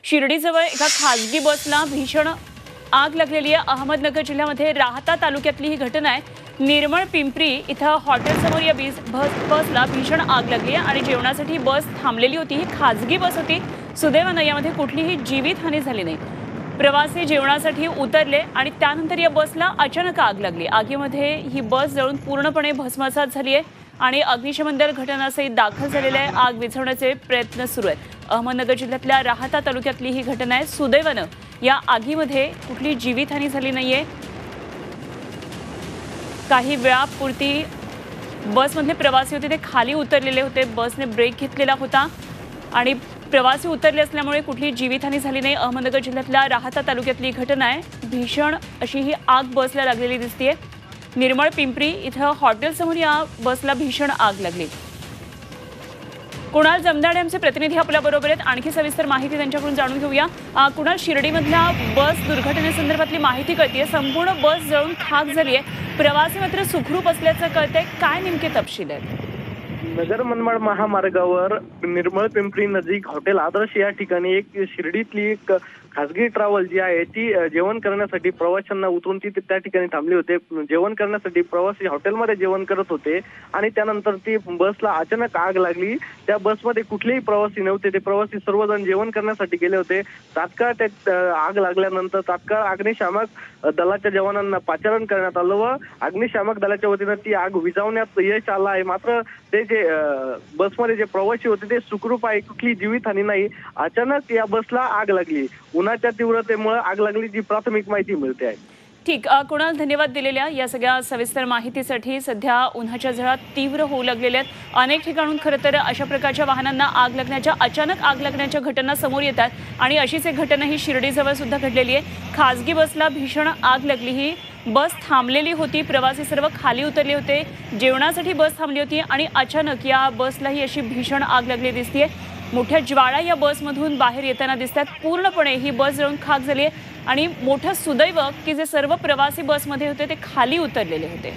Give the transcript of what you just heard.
शिर्डीजवळ एका खासगी बसला भीषण आग लागलेली आहे। अहमदनगर जिल्ह्यामध्ये राहता तालुक्यातली ही घटना आहे। निर्मळ पिंपरी इथं हॉटेलसमोर या बसला भीषण आग लागली आहे आणि जेवणासाठी बस थांबलेली होती। ही खासगी बस होती। सुदैवाने यामध्ये कुठलीही जीवितहानी झाली नाही। प्रवासी जेवणासाठी उतरले आणि त्यानंतर या बसला अचानक आग लागली। आगीमध्ये ही बस जळून पूर्णपणे भस्मसात झाली आहे आणि अग्निशमन दल घटनास्थळी दाखल झालेले आहे। आग विझवण्याचे प्रयत्न सुरू आहेत। अहमदनगर जिल्ह्यातल्या राहता तालुक्यातली ही घटना आहे। सुदैवाने या आगीमध्ये कुठली जीवितहानी झाली नाहीये। काही वेळापुरती बसमधले प्रवासी होते ते खाली उतरलेले होते। बसने ब्रेक घेतलेला होता आणि प्रवासी उतरले असल्यामुळे कुठली जीवितहानी झाली नाही। अहमदनगर जिल्ह्यातल्या राहता तालुक्यातली घटना आहे। भीषण अशी ही आग बसला लागलेली दिसतेय। निर्मळ पिंपरी इथं हॉटेलसमोर या बसला भीषण आग लागली। कुणाल जमदाडे आमचे प्रतिनिधी आपल्या बरोबर आहेत। आणखी सविस्तर माहिती त्यांच्याकडून जाणून घेऊया। कुणाल, शिर्डीमधल्या बस दुर्घटनेसंदर्भातली माहिती कळतेय। संपूर्ण बस जळून खाक झाली आहे। प्रवासी मात्र सुखरूप असल्याचं कळतंय। काय नेमके तपशील आहेत? नगर मनमाड महामार्गावर निर्मळ पिंपरी नजीक हॉटेल आदर्श या ठिकाणी एक शिर्डीतली एक खासगी ट्रॅव्हल जी आहे ती जेवण करण्यासाठी प्रवाशांना उतरून ती त्या ठिकाणी थांबली होते। जेवण करण्यासाठी प्रवासी हॉटेलमध्ये जेवण करत होते आणि त्यानंतर ती बसला अचानक आग लागली। त्या बसमध्ये कुठलेही प्रवासी नव्हते। ते प्रवासी सर्वजण जेवण करण्यासाठी गेले होते। तात्काळ आग लागल्यानंतर तात्काळ अग्निशामक दलाच्या जवानांना पाचारण करण्यात आलं व अग्निशामक दलाच्या वतीने ती आग विझवण्यात यश आलं आहे। मात्र ते जे बसमध्ये जे प्रवासी होते ते सुखरूप आहे, कुठली जीवितहानी नाही। अचानक या बसला आग लागली। उन्हाच्या तीव्रतेमुळे आग लागल्याची प्राथमिक माहिती मिळते आहे। ठीक, कुणाल, धन्यवाद दिलेल्या या सगळ्या सविस्तर माहितीसाठी। सध्या उन्हाच्या झळा तीव्र होऊ लागलेल्या आहेत। अनेक ठिकाणून खरं तर अशा प्रकारच्या वाहनांना अचानक आग लागण्याच्या घटना समोर येतात आणि अशीच एक घटना ही शिर्डीजवळ सुद्धा घडलेली आहे। खासगी बसला भीषण आग लागली। ही बस थांबलेली होती। प्रवासी सर्व खाली उतरले होते। जेवणासाठी बस थांबली होती आणि अचानक या बसलाही अशी भीषण आग लागली दिसतेय। मोठ्या ज्वाळा या बसमधून बाहेर येताना दिसतात। पूर्णपणे ही बस जळून खाक झाली आहे आणि मोठं सुदैव की जे सर्व प्रवासी बसमध्ये होते ते खाली उतरलेले होते।